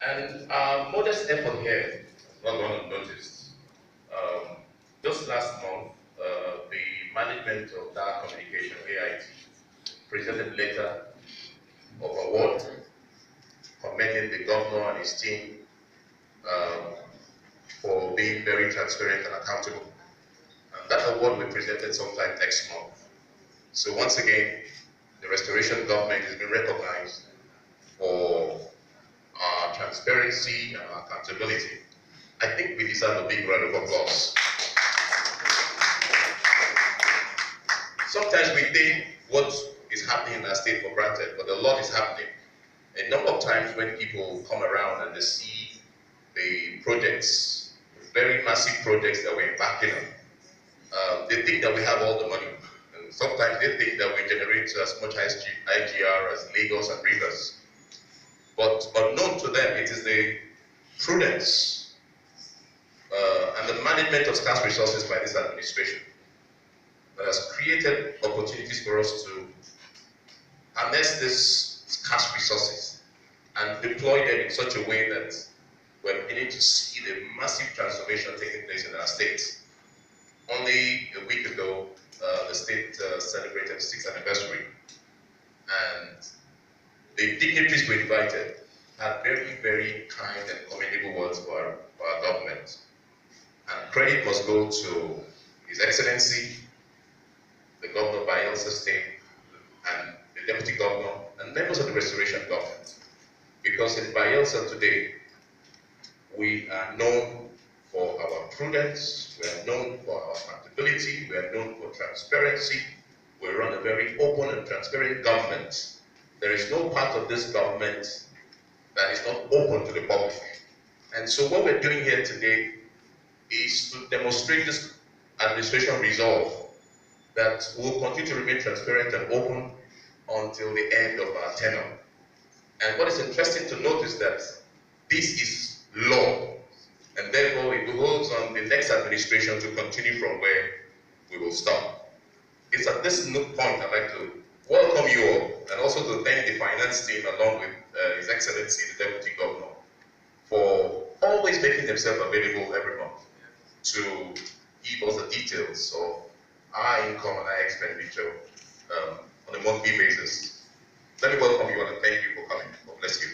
And our modest effort here has not gone unnoticed. Um, just last month, the management of that communication, AIT, presented a letter of award commending the governor and his team um, for being very transparent and accountable. And that award will be presented sometime next month. So once again, the restoration government has been recognized for our transparency and our accountability. I think we deserve a big round of applause. Sometimes we take what is happening in our state for granted, but a lot is happening. A number of times when people come around and they see the projects, very massive projects that we're embarking on, they think that we have all the money. And sometimes they think that we generate as much IGR as Lagos and Rivers. But unknown to them, it is the prudence and the management of scarce resources by this administration that has created opportunities for us to harness these scarce resources and deploy them in such a way that we're beginning to see the massive transformation taking place in our state. Only a week ago, the state celebrated its 6th anniversary, and the dignitaries we invited had very, very kind and commendable words for our government. And credit must go to His Excellency, the Governor of Bayelsa State, and the Deputy Governor, and members of the Restoration Government. Because in Bayelsa today, we are known for our prudence, we are known for our accountability, we are known for transparency. We run a very open and transparent government. There is no part of this government that is not open to the public. And so what we're doing here today is to demonstrate this administration resolve that will continue to remain transparent and open until the end of our tenure. And what is interesting to note is that this is law, and therefore it behoves on the next administration to continue from where we will stop. It's at this point I'd like to welcome you all, and also to thank the finance team along with His Excellency, the Deputy Governor, for always making themselves available every month to give us the details of our income and our expenditure on a monthly basis. Let me welcome you all and thank you for coming. God bless you.